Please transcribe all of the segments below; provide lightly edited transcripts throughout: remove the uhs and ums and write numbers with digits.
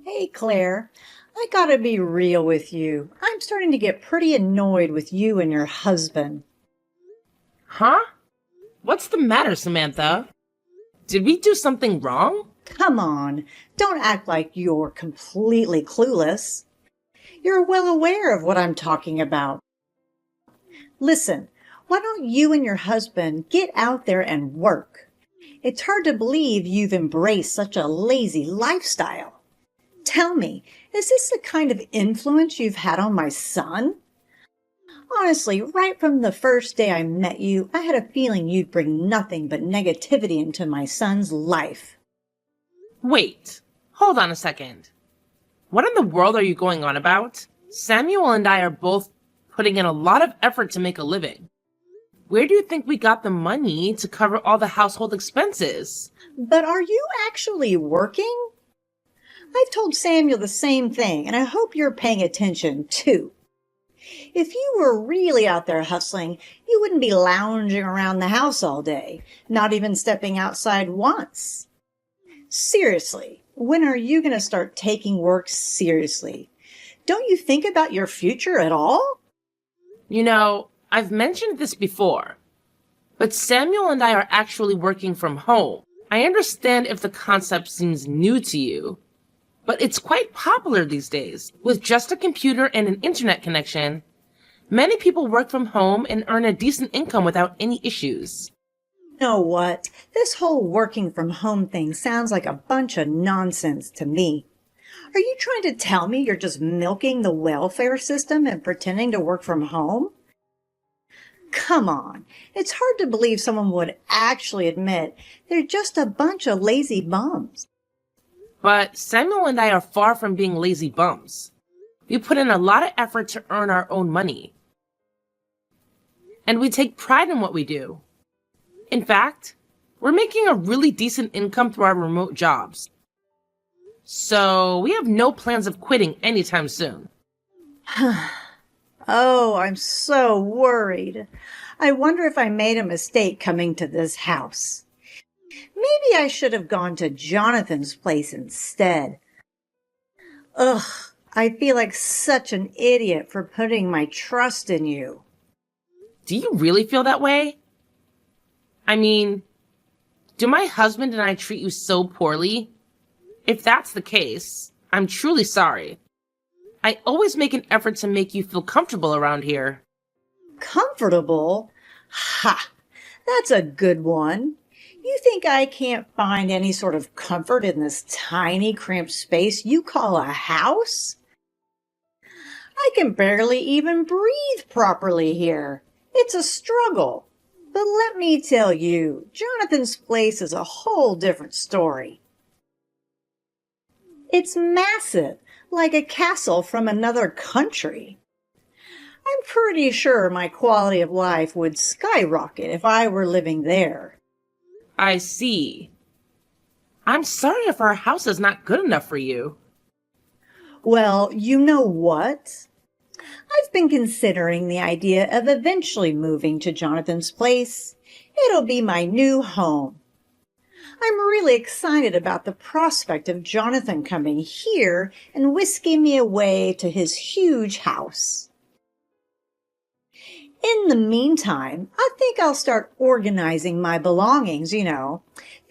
Hey, Claire, I gotta be real with you. I'm starting to get pretty annoyed with you and your husband. Huh? What's the matter, Samantha? Did we do something wrong? Come on, don't act like you're completely clueless. You're well aware of what I'm talking about. Listen, why don't you and your husband get out there and work? It's hard to believe you've embraced such a lazy lifestyle. Tell me, is this the kind of influence you've had on my son? Honestly, right from the first day I met you, I had a feeling you'd bring nothing but negativity into my son's life. Wait, hold on a second. What in the world are you going on about? Samuel and I are both putting in a lot of effort to make a living. Where do you think we got the money to cover all the household expenses? But are you actually working? I've told Samuel the same thing, and I hope you're paying attention too. If you were really out there hustling, you wouldn't be lounging around the house all day, not even stepping outside once. Seriously, when are you going to start taking work seriously? Don't you think about your future at all? You know, I've mentioned this before, but Samuel and I are actually working from home. I understand if the concept seems new to you, but it's quite popular these days. With just a computer and an internet connection, many people work from home and earn a decent income without any issues. You know what? This whole working from home thing sounds like a bunch of nonsense to me. Are you trying to tell me you're just milking the welfare system and pretending to work from home? Come on, it's hard to believe someone would actually admit they're just a bunch of lazy bums. But Samuel and I are far from being lazy bums. We put in a lot of effort to earn our own money. And we take pride in what we do. In fact, we're making a really decent income through our remote jobs. So we have no plans of quitting anytime soon. Oh, I'm so worried. I wonder if I made a mistake coming to this house. Maybe I should have gone to Jonathan's place instead. Ugh, I feel like such an idiot for putting my trust in you. Do you really feel that way? I mean, do my husband and I treat you so poorly? If that's the case, I'm truly sorry. I always make an effort to make you feel comfortable around here. Comfortable? Ha! That's a good one. You think I can't find any sort of comfort in this tiny, cramped space you call a house? I can barely even breathe properly here. It's a struggle. But let me tell you, Jonathan's place is a whole different story. It's massive, like a castle from another country. I'm pretty sure my quality of life would skyrocket if I were living there. I see. I'm sorry if our house is not good enough for you. Well, you know what? I've been considering the idea of eventually moving to Jonathan's place. It'll be my new home. I'm really excited about the prospect of Jonathan coming here and whisking me away to his huge house. In the meantime, I think I'll start organizing my belongings, to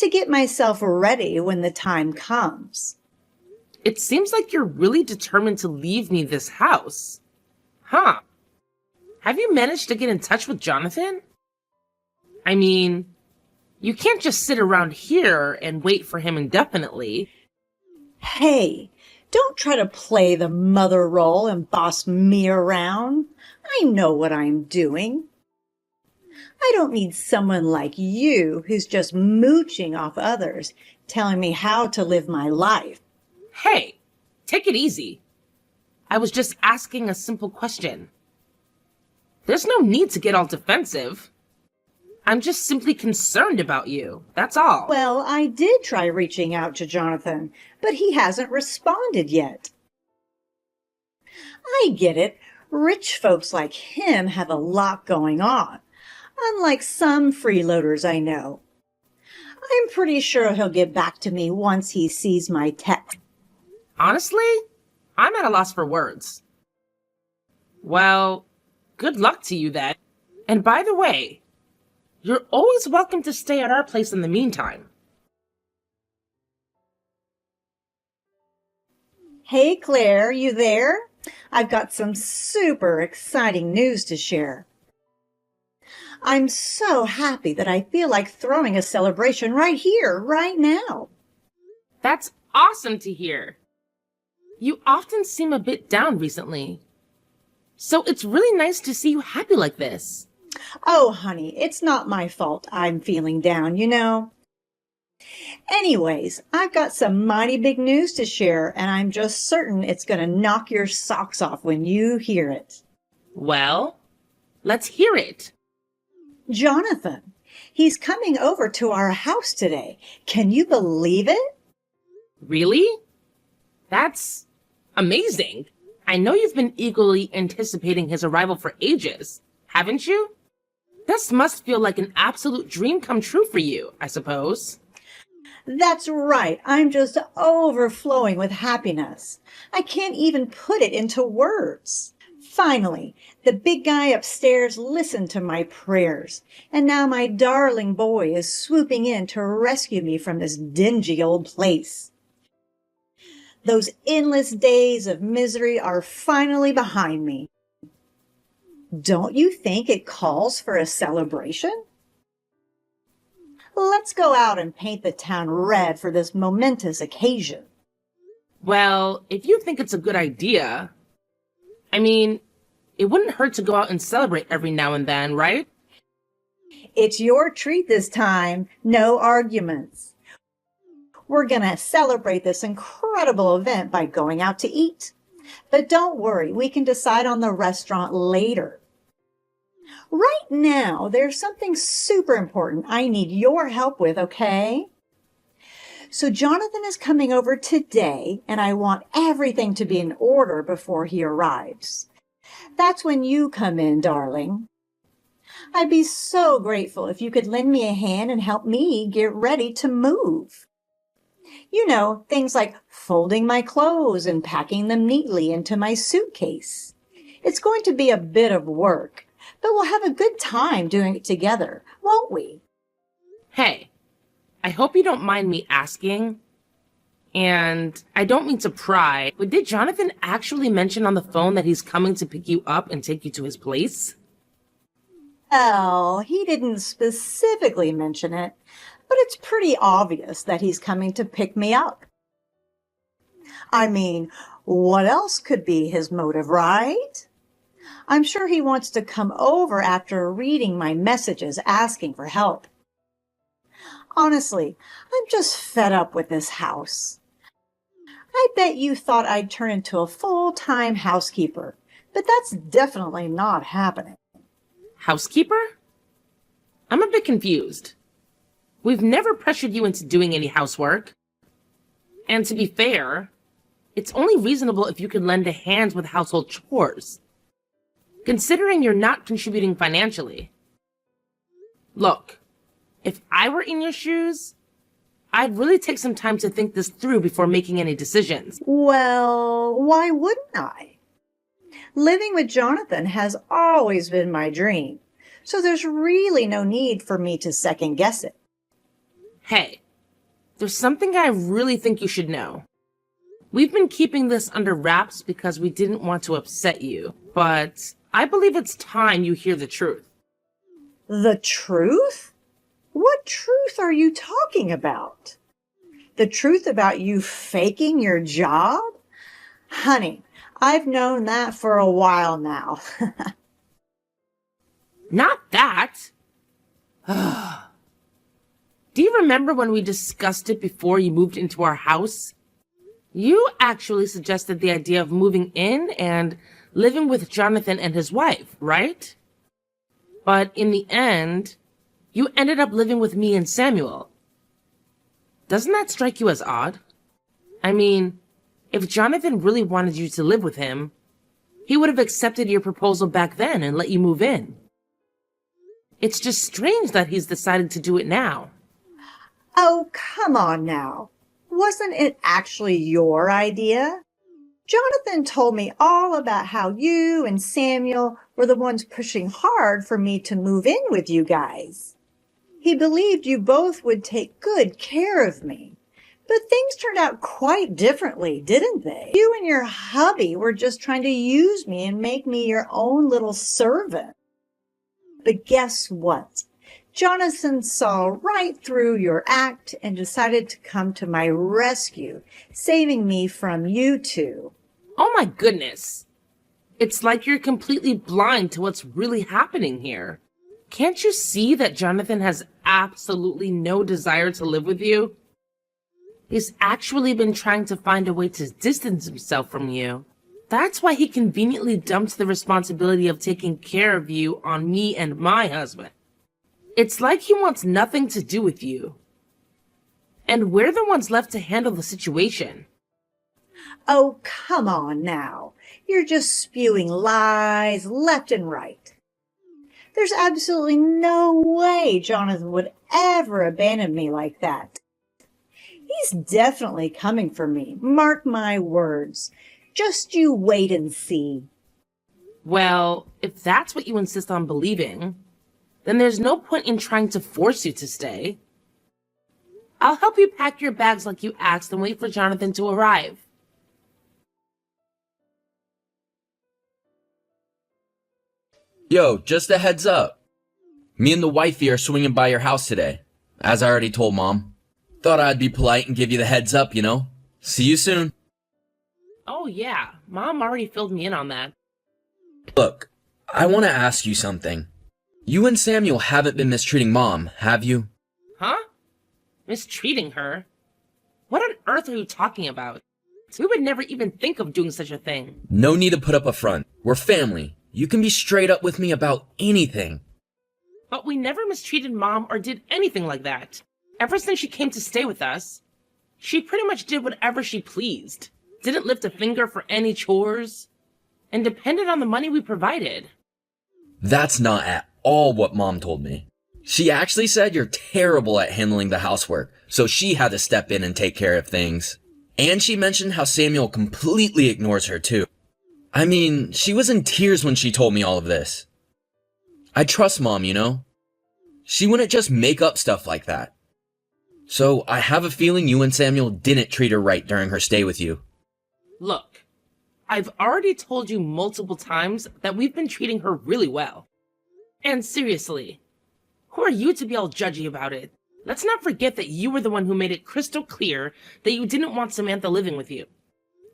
get myself ready when the time comes. It seems like you're really determined to leave me this house. Huh. Have you managed to get in touch with Jonathan? I mean, you can't just sit around here and wait for him indefinitely. Hey, don't try to play the mother role and boss me around. I know what I'm doing. I don't need someone like you who's just mooching off others, telling me how to live my life. Hey, take it easy. I was just asking a simple question. There's no need to get all defensive. I'm just simply concerned about you, that's all. Well, I did try reaching out to Jonathan, but he hasn't responded yet. I get it. Rich folks like him have a lot going on, unlike some freeloaders I know. I'm pretty sure he'll get back to me once he sees my text. Honestly, I'm at a loss for words. Well, good luck to you then. And by the way, you're always welcome to stay at our place in the meantime. Hey, Claire, you there? I've got some super exciting news to share. I'm so happy that I feel like throwing a celebration right here, right now. That's awesome to hear. You often seem a bit down recently. So it's really nice to see you happy like this. Oh, honey, it's not my fault I'm feeling down, you know. Anyways, I've got some mighty big news to share, and I'm just certain it's going to knock your socks off when you hear it. Well, let's hear it. Jonathan, he's coming over to our house today. Can you believe it? Really? That's amazing. I know you've been eagerly anticipating his arrival for ages, haven't you? This must feel like an absolute dream come true for you, I suppose. That's right. I'm just overflowing with happiness. I can't even put it into words. Finally, the big guy upstairs listened to my prayers, and now my darling boy is swooping in to rescue me from this dingy old place. Those endless days of misery are finally behind me. Don't you think it calls for a celebration? Let's go out and paint the town red for this momentous occasion. Well, if you think it's a good idea, it wouldn't hurt to go out and celebrate every now and then, right? It's your treat this time. No arguments. We're going to celebrate this incredible event by going out to eat. But don't worry, we can decide on the restaurant later. Right now, there's something super important I need your help with, okay? So Jonathan is coming over today, and I want everything to be in order before he arrives. That's when you come in, darling. I'd be so grateful if you could lend me a hand and help me get ready to move. You know, things like folding my clothes and packing them neatly into my suitcase. It's going to be a bit of work, but we'll have a good time doing it together, won't we? Hey, I hope you don't mind me asking, and I don't mean to pry, but did Jonathan actually mention on the phone that he's coming to pick you up and take you to his place? Oh, he didn't specifically mention it, but it's pretty obvious that he's coming to pick me up. I mean, what else could be his motive, right? I'm sure he wants to come over after reading my messages asking for help. Honestly, I'm just fed up with this house. I bet you thought I'd turn into a full-time housekeeper, but that's definitely not happening. Housekeeper? I'm a bit confused. We've never pressured you into doing any housework. And to be fair, it's only reasonable if you can lend a hand with household chores, considering you're not contributing financially. Look, if I were in your shoes, I'd really take some time to think this through before making any decisions. Well, why wouldn't I? Living with Jonathan has always been my dream, so there's really no need for me to second guess it. Hey, there's something I really think you should know. We've been keeping this under wraps because we didn't want to upset you, but I believe it's time you hear the truth. The truth? What truth are you talking about? The truth about you faking your job? Honey, I've known that for a while now. Not that. Do you remember when we discussed it before you moved into our house? You actually suggested the idea of moving in and living with Jonathan and his wife, right? But in the end, you ended up living with me and Samuel. Doesn't that strike you as odd? I mean, if Jonathan really wanted you to live with him, he would have accepted your proposal back then and let you move in. It's just strange that he's decided to do it now. Oh, come on now. Wasn't it actually your idea? Jonathan told me all about how you and Samuel were the ones pushing hard for me to move in with you guys. He believed you both would take good care of me. But things turned out quite differently, didn't they? You and your hubby were just trying to use me and make me your own little servant. But guess what? Jonathan saw right through your act and decided to come to my rescue, saving me from you two. Oh my goodness. It's like you're completely blind to what's really happening here. Can't you see that Jonathan has absolutely no desire to live with you? He's actually been trying to find a way to distance himself from you. That's why he conveniently dumped the responsibility of taking care of you on me and my husband. It's like he wants nothing to do with you. And we're the ones left to handle the situation. Oh, come on now. You're just spewing lies left and right. There's absolutely no way Jonathan would ever abandon me like that. He's definitely coming for me. Mark my words. Just you wait and see. Well, if that's what you insist on believing, then there's no point in trying to force you to stay. I'll help you pack your bags like you asked and wait for Jonathan to arrive. Yo, just a heads up. Me and the wifey are swinging by your house today, as I already told Mom. Thought I'd be polite and give you the heads up, you know? See you soon. Oh yeah, Mom already filled me in on that. Look, I want to ask you something. You and Samuel haven't been mistreating Mom, have you? Huh? Mistreating her? What on earth are you talking about? We would never even think of doing such a thing. No need to put up a front. We're family. You can be straight up with me about anything. But we never mistreated Mom or did anything like that. Ever since she came to stay with us, she pretty much did whatever she pleased. Didn't lift a finger for any chores, and depended on the money we provided. That's not at all what Mom told me. She actually said you're terrible at handling the housework, so she had to step in and take care of things. And she mentioned how Samuel completely ignores her too. I mean, she was in tears when she told me all of this. I trust Mom, you know? She wouldn't just make up stuff like that. So I have a feeling you and Samuel didn't treat her right during her stay with you. Look, I've already told you multiple times that we've been treating her really well. And seriously, who are you to be all judgy about it? Let's not forget that you were the one who made it crystal clear that you didn't want Samantha living with you.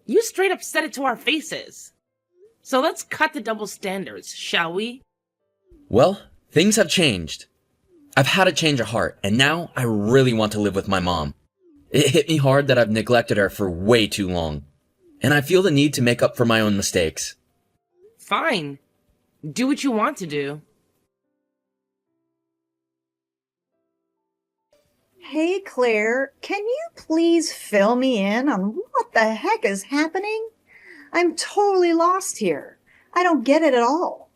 You straight up said it to our faces. So let's cut the double standards, shall we? Well, things have changed. I've had a change of heart, and now I really want to live with my mom. It hit me hard that I've neglected her for way too long, and I feel the need to make up for my own mistakes. Fine. Do what you want to do. Hey, Claire, can you please fill me in on what the heck is happening? I'm totally lost here. I don't get it at all.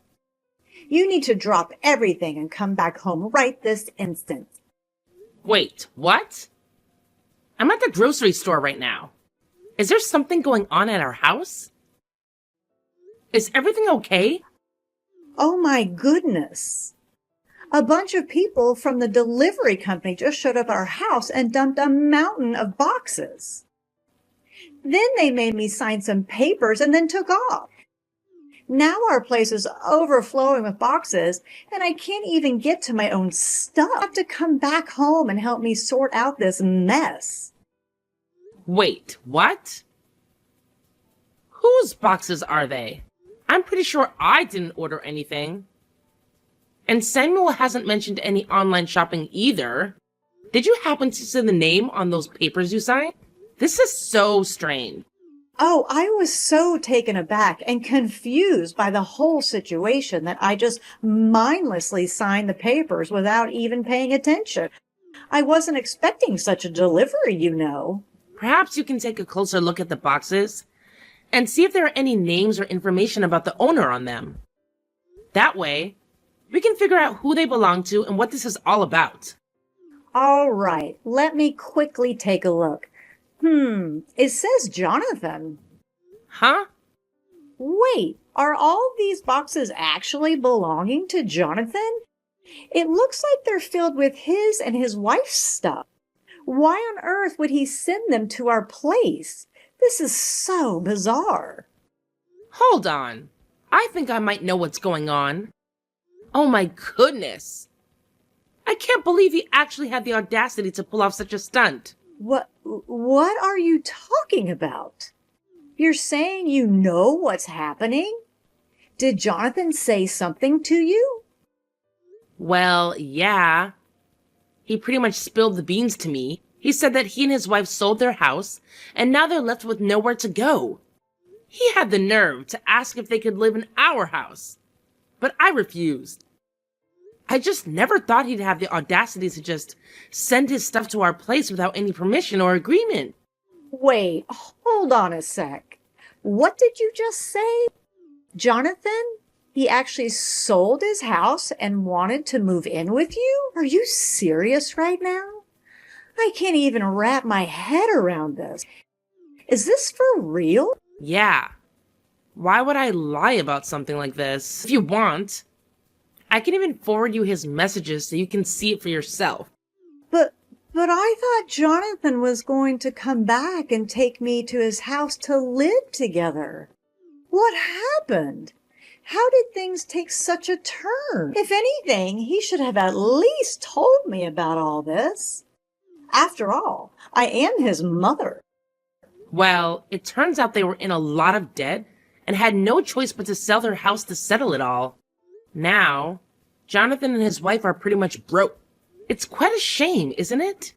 You need to drop everything and come back home right this instant. Wait, what? I'm at the grocery store right now. Is there something going on at our house? Is everything okay? Oh my goodness. A bunch of people from the delivery company just showed up at our house and dumped a mountain of boxes. Then they made me sign some papers and then took off. Now our place is overflowing with boxes, and I can't even get to my own stuff. I have to come back home and help me sort out this mess. Wait, what? Whose boxes are they? I'm pretty sure I didn't order anything. And Samuel hasn't mentioned any online shopping either. Did you happen to see the name on those papers you signed? This is so strange. Oh, I was so taken aback and confused by the whole situation that I just mindlessly signed the papers without even paying attention. I wasn't expecting such a delivery, you know. Perhaps you can take a closer look at the boxes and see if there are any names or information about the owner on them. That way, we can figure out who they belong to and what this is all about. All right, let me quickly take a look. It says Jonathan. Huh? Wait, are all these boxes actually belonging to Jonathan? It looks like they're filled with his and his wife's stuff. Why on earth would he send them to our place? This is so bizarre. Hold on. I think I might know what's going on. Oh my goodness. I can't believe he actually had the audacity to pull off such a stunt. What are you talking about? You're saying you know what's happening? Did Jonathan say something to you? Well, yeah. He pretty much spilled the beans to me. He said that he and his wife sold their house, and now they're left with nowhere to go. He had the nerve to ask if they could live in our house, but I refused. I just never thought he'd have the audacity to just send his stuff to our place without any permission or agreement. Wait, hold on a sec. What did you just say? Jonathan? He actually sold his house and wanted to move in with you? Are you serious right now? I can't even wrap my head around this. Is this for real? Yeah. Why would I lie about something like this? If you want, I can even forward you his messages so you can see it for yourself. But I thought Jonathan was going to come back and take me to his house to live together. What happened? How did things take such a turn? If anything, he should have at least told me about all this. After all, I am his mother. Well, it turns out they were in a lot of debt and had no choice but to sell their house to settle it all. Now, Jonathan and his wife are pretty much broke. It's quite a shame, isn't it?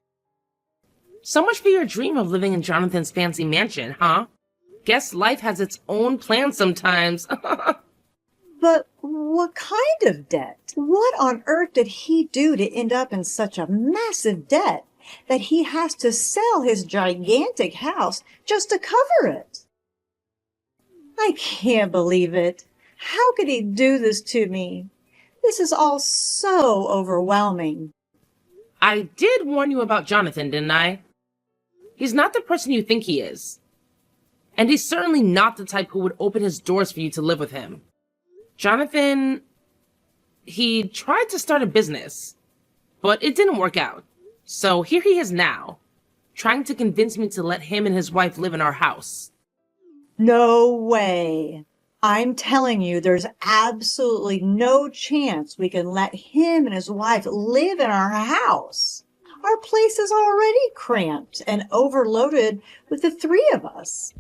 So much for your dream of living in Jonathan's fancy mansion, huh? Guess life has its own plans sometimes. But what kind of debt? What on earth did he do to end up in such a massive debt that he has to sell his gigantic house just to cover it? I can't believe it. How could he do this to me? This is all so overwhelming. I did warn you about Jonathan, didn't I? He's not the person you think he is. And he's certainly not the type who would open his doors for you to live with him. Jonathan, he tried to start a business, but it didn't work out. So here he is now, trying to convince me to let him and his wife live in our house. No way. I'm telling you, there's absolutely no chance we can let him and his wife live in our house. Our place is already cramped and overloaded with the three of us.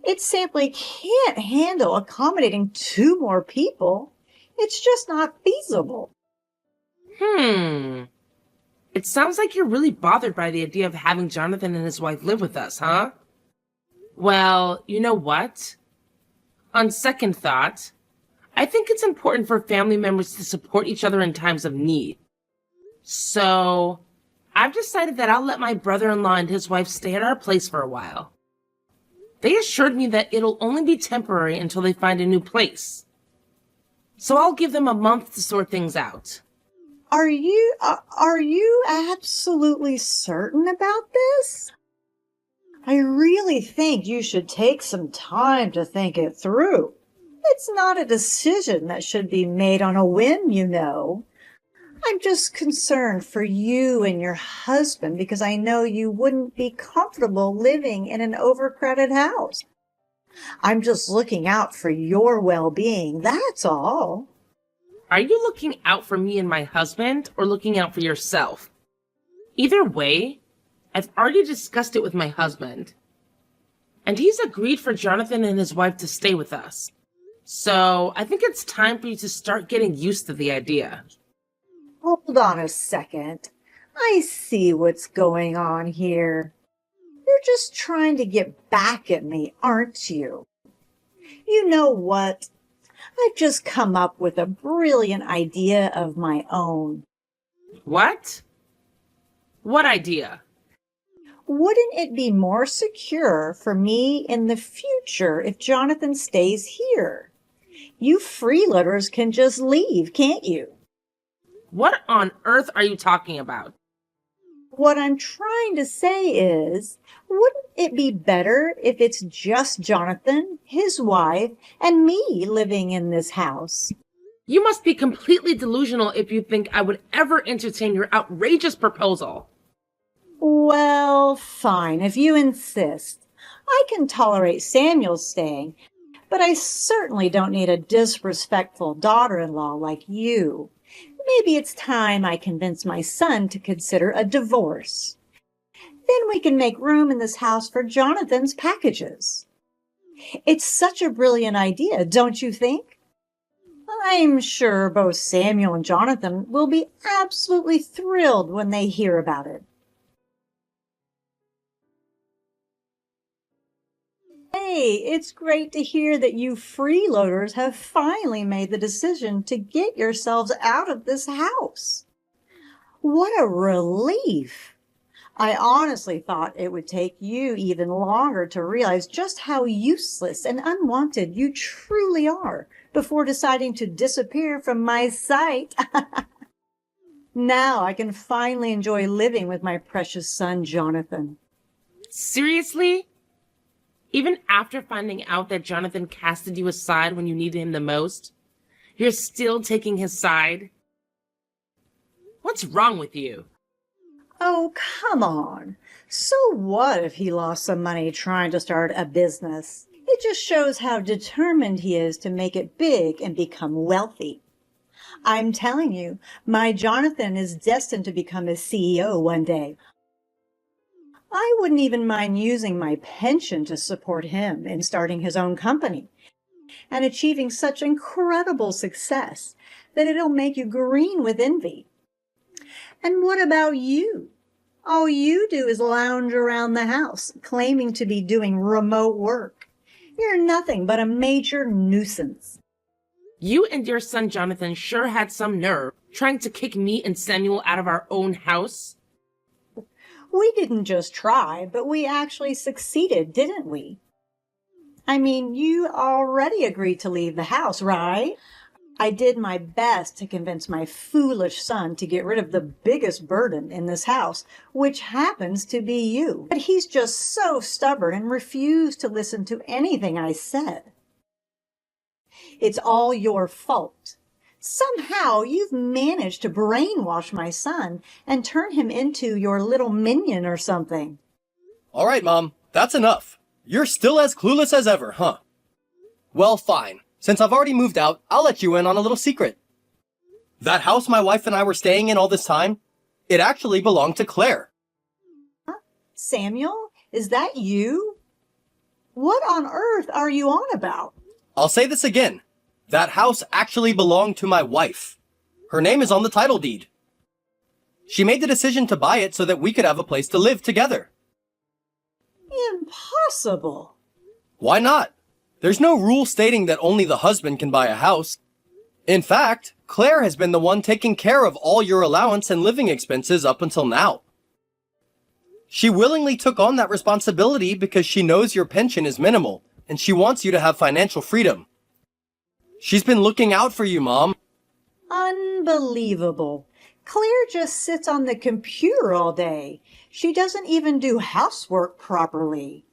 It simply can't handle accommodating 2 more people. It's just not feasible. It sounds like you're really bothered by the idea of having Jonathan and his wife live with us, huh? Well, you know what? On second thought, I think it's important for family members to support each other in times of need. So, I've decided that I'll let my brother-in-law and his wife stay at our place for a while. They assured me that it'll only be temporary until they find a new place. So I'll give them a month to sort things out. Are you absolutely certain about this? I really think you should take some time to think it through. It's not a decision that should be made on a whim, you know. I'm just concerned for you and your husband because I know you wouldn't be comfortable living in an overcrowded house. I'm just looking out for your well-being, that's all. Are you looking out for me and my husband, or looking out for yourself? Either way, I've already discussed it with my husband. And he's agreed for Jonathan and his wife to stay with us. So I think it's time for you to start getting used to the idea. Hold on a second. I see what's going on here. You're just trying to get back at me, aren't you? You know what? I've just come up with a brilliant idea of my own. What? What idea? Wouldn't it be more secure for me in the future if Jonathan stays here? You freeloaders can just leave, can't you? What on earth are you talking about? What I'm trying to say is, wouldn't it be better if it's just Jonathan, his wife, and me living in this house? You must be completely delusional if you think I would ever entertain your outrageous proposal. Well, fine, if you insist. I can tolerate Samuel staying, but I certainly don't need a disrespectful daughter-in-law like you. Maybe it's time I convince my son to consider a divorce. Then we can make room in this house for Jonathan's packages. It's such a brilliant idea, don't you think? I'm sure both Samuel and Jonathan will be absolutely thrilled when they hear about it. Hey, it's great to hear that you freeloaders have finally made the decision to get yourselves out of this house. What a relief! I honestly thought it would take you even longer to realize just how useless and unwanted you truly are before deciding to disappear from my sight. Now I can finally enjoy living with my precious son, Jonathan. Seriously? Even after finding out that Jonathan casted you aside when you needed him the most, you're still taking his side? What's wrong with you? Oh, come on. So what if he lost some money trying to start a business? It just shows how determined he is to make it big and become wealthy. I'm telling you, my Jonathan is destined to become a CEO one day. I wouldn't even mind using my pension to support him in starting his own company and achieving such incredible success that it'll make you green with envy. And what about you? All you do is lounge around the house, claiming to be doing remote work. You're nothing but a major nuisance. You and your son Jonathan sure had some nerve trying to kick me and Samuel out of our own house. We didn't just try, but we actually succeeded, didn't we? I mean, you already agreed to leave the house, right? I did my best to convince my foolish son to get rid of the biggest burden in this house, which happens to be you. But he's just so stubborn and refused to listen to anything I said. It's all your fault. Somehow you've managed to brainwash my son and turn him into your little minion or something. All right, Mom, that's enough. You're still as clueless as ever, huh? Well, fine. Since I've already moved out, I'll let you in on a little secret. That house my wife and I were staying in all this time, it actually belonged to Claire. Samuel, is that you? What on earth are you on about? I'll say this again. That house actually belonged to my wife. Her name is on the title deed. She made the decision to buy it so that we could have a place to live together. Impossible. Why not? There's no rule stating that only the husband can buy a house. In fact, Claire has been the one taking care of all your allowance and living expenses up until now. She willingly took on that responsibility because she knows your pension is minimal and she wants you to have financial freedom. She's been looking out for you, Mom. Unbelievable. Claire just sits on the computer all day. She doesn't even do housework properly.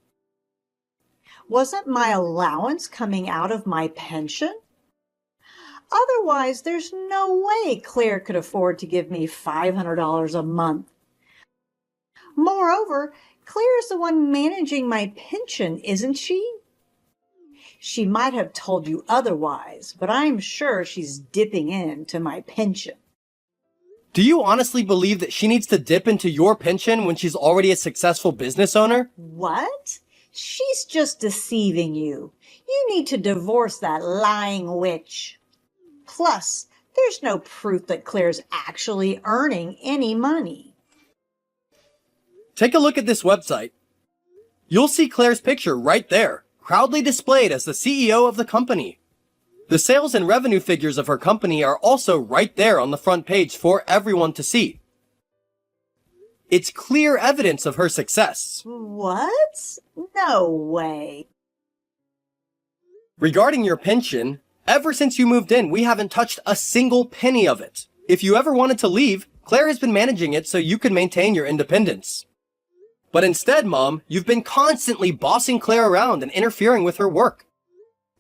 Wasn't my allowance coming out of my pension? Otherwise, there's no way Claire could afford to give me $500 a month. Moreover, Claire's the one managing my pension, isn't she? She might have told you otherwise, but I'm sure she's dipping into my pension. Do you honestly believe that she needs to dip into your pension when she's already a successful business owner? What? She's just deceiving you. You need to divorce that lying witch. Plus, there's no proof that Claire's actually earning any money. Take a look at this website. You'll see Claire's picture right there, proudly displayed as the CEO of the company. The sales and revenue figures of her company are also right there on the front page for everyone to see. It's clear evidence of her success. What? No way. Regarding your pension, ever since you moved in, we haven't touched a single penny of it. If you ever wanted to leave, Claire has been managing it so you can maintain your independence. But instead, Mom, you've been constantly bossing Claire around and interfering with her work.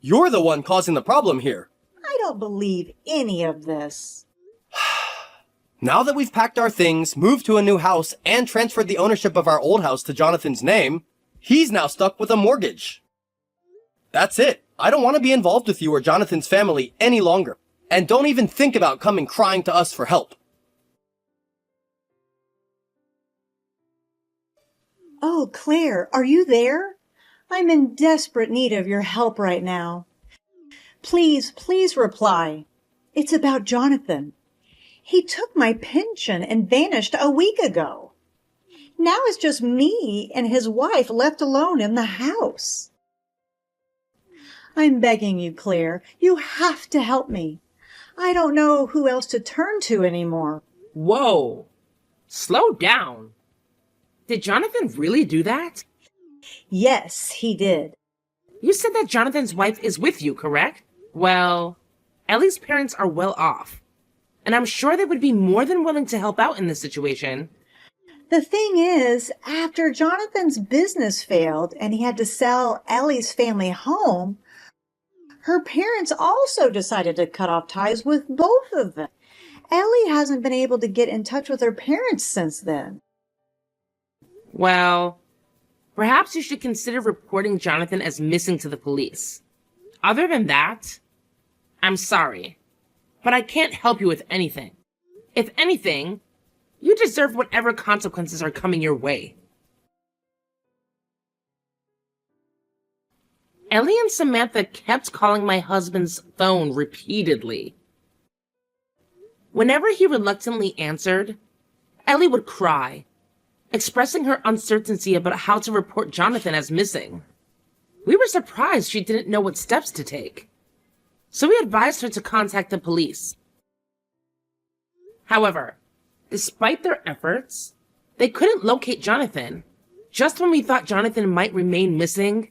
You're the one causing the problem here. I don't believe any of this. Now that we've packed our things, moved to a new house, and transferred the ownership of our old house to Jonathan's name, he's now stuck with a mortgage. That's it. I don't want to be involved with you or Jonathan's family any longer. And don't even think about coming crying to us for help. Oh, Claire, are you there? I'm in desperate need of your help right now. Please reply. It's about Jonathan. He took my pension and vanished a week ago. Now it's just me and his wife left alone in the house. I'm begging you, Claire. You have to help me. I don't know who else to turn to anymore. Whoa. Slow down. Did Jonathan really do that? Yes, he did. You said that Jonathan's wife is with you, correct? Well, Ellie's parents are well off, and I'm sure they would be more than willing to help out in this situation. The thing is, after Jonathan's business failed and he had to sell Ellie's family home, her parents also decided to cut off ties with both of them. Ellie hasn't been able to get in touch with her parents since then. Well, perhaps you should consider reporting Jonathan as missing to the police. Other than that, I'm sorry, but I can't help you with anything. If anything, you deserve whatever consequences are coming your way. Ellie and Samantha kept calling my husband's phone repeatedly. Whenever he reluctantly answered, Ellie would cry, expressing her uncertainty about how to report Jonathan as missing. We were surprised she didn't know what steps to take, so we advised her to contact the police. However, despite their efforts, they couldn't locate Jonathan. Just when we thought Jonathan might remain missing,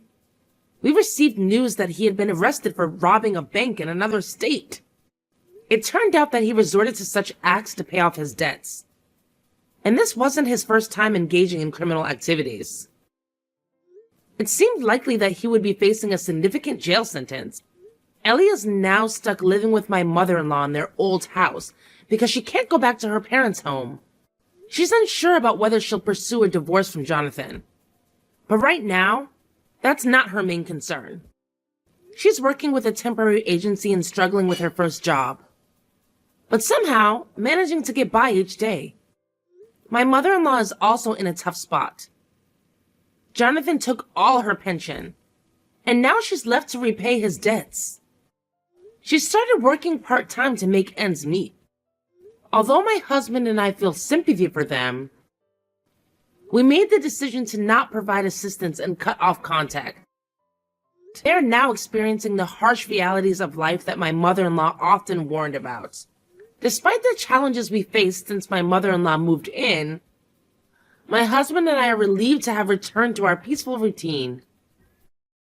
we received news that he had been arrested for robbing a bank in another state. It turned out that he resorted to such acts to pay off his debts. And this wasn't his first time engaging in criminal activities. It seemed likely that he would be facing a significant jail sentence. Ellie is now stuck living with my mother-in-law in their old house because she can't go back to her parents' home. She's unsure about whether she'll pursue a divorce from Jonathan. But right now, that's not her main concern. She's working with a temporary agency and struggling with her first job, but somehow managing to get by each day. My mother-in-law is also in a tough spot. Jonathan took all her pension, and now she's left to repay his debts. She started working part-time to make ends meet. Although my husband and I feel sympathy for them, we made the decision to not provide assistance and cut off contact. They are now experiencing the harsh realities of life that my mother-in-law often warned about. Despite the challenges we faced since my mother-in-law moved in, my husband and I are relieved to have returned to our peaceful routine.